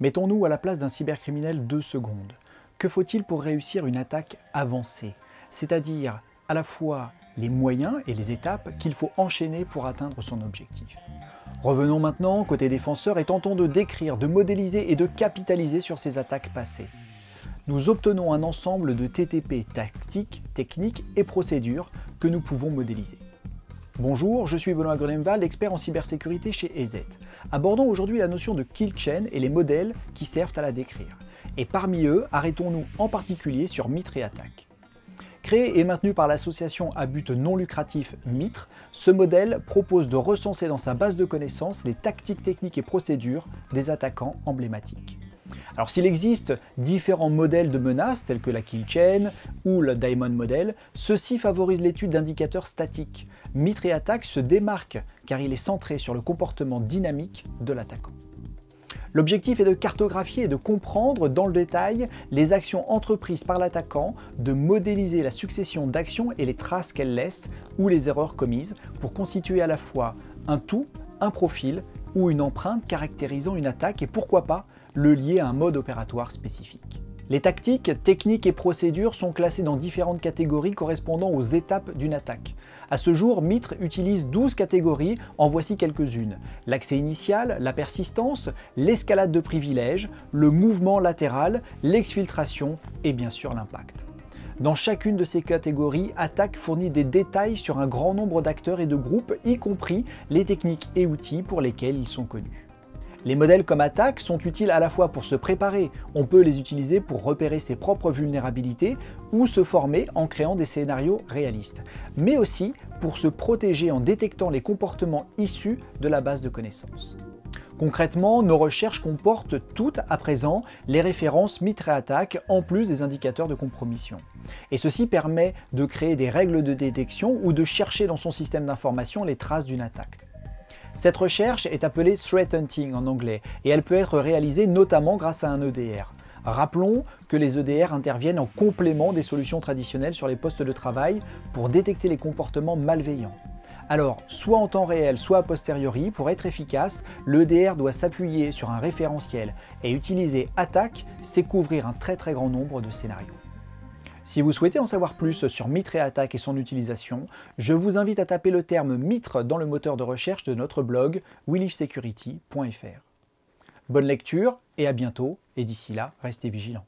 Mettons-nous à la place d'un cybercriminel 2 secondes. Que faut-il pour réussir une attaque avancée? C'est-à-dire à la fois les moyens et les étapes qu'il faut enchaîner pour atteindre son objectif. Revenons maintenant côté défenseur et tentons de décrire, de modéliser et de capitaliser sur ces attaques passées. Nous obtenons un ensemble de TTP tactiques, techniques et procédures que nous pouvons modéliser. Bonjour, je suis Benoît Grunemwald, expert en cybersécurité chez EZ. Abordons aujourd'hui la notion de kill chain et les modèles qui servent à la décrire. Et parmi eux, arrêtons-nous en particulier sur Mitre et Attaque. Créé et maintenu par l'association à but non lucratif Mitre, ce modèle propose de recenser dans sa base de connaissances les tactiques, techniques et procédures des attaquants emblématiques. Alors s'il existe différents modèles de menaces tels que la kill chain ou le diamond model, ceux-ci favorisent l'étude d'indicateurs statiques. Mitre et Attaque se démarquent car il est centré sur le comportement dynamique de l'attaquant. L'objectif est de cartographier et de comprendre dans le détail les actions entreprises par l'attaquant, de modéliser la succession d'actions et les traces qu'elles laissent ou les erreurs commises pour constituer à la fois un tout, un profil ou une empreinte caractérisant une attaque et pourquoi pas le lier à un mode opératoire spécifique. Les tactiques, techniques et procédures sont classées dans différentes catégories correspondant aux étapes d'une attaque. À ce jour, Mitre utilise 12 catégories, en voici quelques-unes. L'accès initial, la persistance, l'escalade de privilèges, le mouvement latéral, l'exfiltration et bien sûr l'impact. Dans chacune de ces catégories, Attaque fournit des détails sur un grand nombre d'acteurs et de groupes, y compris les techniques et outils pour lesquels ils sont connus. Les modèles comme Attaque sont utiles à la fois pour se préparer, on peut les utiliser pour repérer ses propres vulnérabilités ou se former en créant des scénarios réalistes, mais aussi pour se protéger en détectant les comportements issus de la base de connaissances. Concrètement, nos recherches comportent toutes à présent les références Mitre et Attaque en plus des indicateurs de compromission. Et ceci permet de créer des règles de détection ou de chercher dans son système d'information les traces d'une attaque. Cette recherche est appelée Threat Hunting en anglais et elle peut être réalisée notamment grâce à un EDR. Rappelons que les EDR interviennent en complément des solutions traditionnelles sur les postes de travail pour détecter les comportements malveillants. Alors, soit en temps réel, soit a posteriori, pour être efficace, l'EDR doit s'appuyer sur un référentiel et utiliser Attaque, c'est couvrir un très grand nombre de scénarios. Si vous souhaitez en savoir plus sur Mitre et Attaque et son utilisation, je vous invite à taper le terme Mitre dans le moteur de recherche de notre blog welifsecurity.fr. Bonne lecture et à bientôt, et d'ici là, restez vigilants.